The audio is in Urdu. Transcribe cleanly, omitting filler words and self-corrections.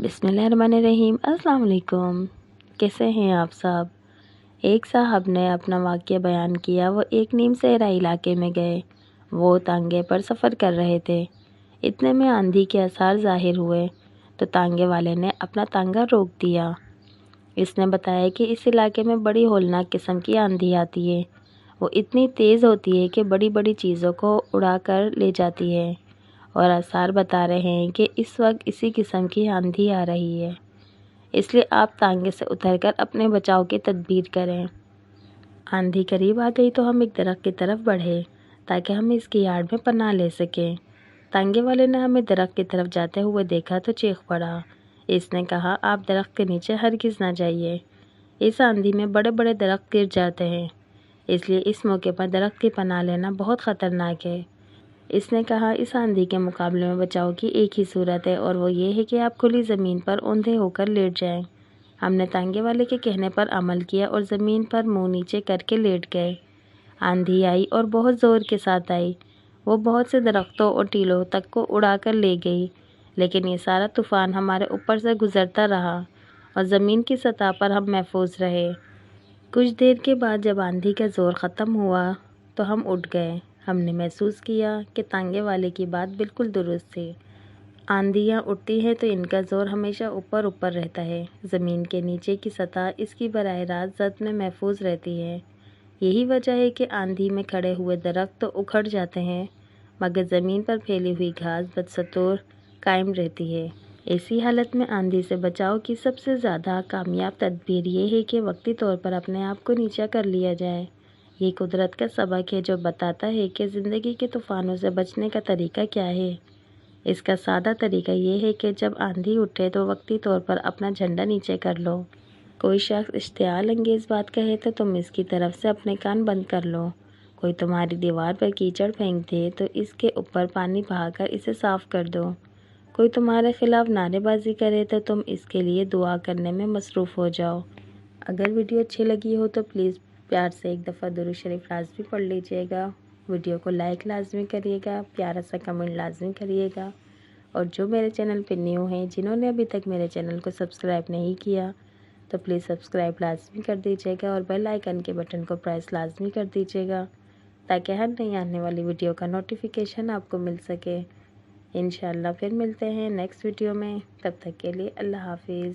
بسم اللہ الرحمن الرحیم۔ السلام علیکم، کیسے ہیں آپ سب؟ ایک صاحب نے اپنا واقعہ بیان کیا۔ وہ ایک نیم صحرائی علاقے میں گئے۔ وہ تانگے پر سفر کر رہے تھے۔ اتنے میں آندھی کے آثار ظاہر ہوئے تو تانگے والے نے اپنا تانگا روک دیا۔ اس نے بتایا کہ اس علاقے میں بڑی ہولناک قسم کی آندھی آتی ہے۔ وہ اتنی تیز ہوتی ہے کہ بڑی بڑی چیزوں کو اڑا کر لے جاتی ہے، اور آثار بتا رہے ہیں کہ اس وقت اسی قسم کی آندھی آ رہی ہے، اس لیے آپ تانگے سے اتر کر اپنے بچاؤ کی تدبیر کریں۔ آندھی قریب آ گئی تو ہم ایک درخت کی طرف بڑھے تاکہ ہم اس کی آڑ میں پناہ لے سکیں۔ تانگے والے نے ہمیں درخت کی طرف جاتے ہوئے دیکھا تو چیخ پڑا۔ اس نے کہا، آپ درخت کے نیچے ہرگز نہ جائیے، اس آندھی میں بڑے بڑے درخت گر جاتے ہیں، اس لیے اس موقع پر درخت کی پناہ لینا بہت خطرناک ہے۔ اس نے کہا، اس آندھی کے مقابلے میں بچاؤ کی ایک ہی صورت ہے، اور وہ یہ ہے کہ آپ کھلی زمین پر اوندھے ہو کر لیٹ جائیں۔ ہم نے تانگے والے کے کہنے پر عمل کیا اور زمین پر منہ نیچے کر کے لیٹ گئے۔ آندھی آئی اور بہت زور کے ساتھ آئی۔ وہ بہت سے درختوں اور ٹیلوں تک کو اڑا کر لے گئی، لیکن یہ سارا طوفان ہمارے اوپر سے گزرتا رہا اور زمین کی سطح پر ہم محفوظ رہے۔ کچھ دیر کے بعد جب آندھی کا زور ختم ہوا تو ہم اٹھ گئے۔ ہم نے محسوس کیا کہ تانگے والے کی بات بالکل درست تھی۔ آندھیاں اٹھتی ہیں تو ان کا زور ہمیشہ اوپر اوپر رہتا ہے۔ زمین کے نیچے کی سطح اس کی براہ راست زد میں محفوظ رہتی ہے۔ یہی وجہ ہے کہ آندھی میں کھڑے ہوئے درخت تو اکھڑ جاتے ہیں، مگر زمین پر پھیلی ہوئی گھاس بدستور قائم رہتی ہے۔ ایسی حالت میں آندھی سے بچاؤ کی سب سے زیادہ کامیاب تدبیر یہ ہے کہ وقتی طور پر اپنے آپ کو نیچا کر لیا جائے۔ یہ قدرت کا سبق ہے جو بتاتا ہے کہ زندگی کے طوفانوں سے بچنے کا طریقہ کیا ہے۔ اس کا سادہ طریقہ یہ ہے کہ جب آندھی اٹھے تو وقتی طور پر اپنا جھنڈا نیچے کر لو۔ کوئی شخص اشتعال انگیز بات کہے تو تم اس کی طرف سے اپنے کان بند کر لو۔ کوئی تمہاری دیوار پر کیچڑ پھینک دے تو اس کے اوپر پانی بہا کر اسے صاف کر دو۔ کوئی تمہارے خلاف نعرے بازی کرے تو تم اس کے لیے دعا کرنے میں مصروف ہو جاؤ۔ اگر ویڈیو اچھی لگی ہو تو پلیز پیار سے ایک دفعہ درود شریف لازمی پڑھ لیجیے گا۔ ویڈیو کو لائک لازمی کریے گا، پیارا سا کمنٹ لازمی کریے گا، اور جو میرے چینل پہ نیو ہیں، جنہوں نے ابھی تک میرے چینل کو سبسکرائب نہیں کیا تو پلیز سبسکرائب لازمی کر دیجیے گا، اور بیل آئیکن کے بٹن کو پریس لازمی کر دیجیے گا تاکہ ہر نئی آنے والی ویڈیو کا نوٹیفیکیشن آپ کو مل سکے۔ انشاءاللہ پھر ملتے ہیں نیکسٹ ویڈیو میں، تب تک کے لیے اللہ حافظ۔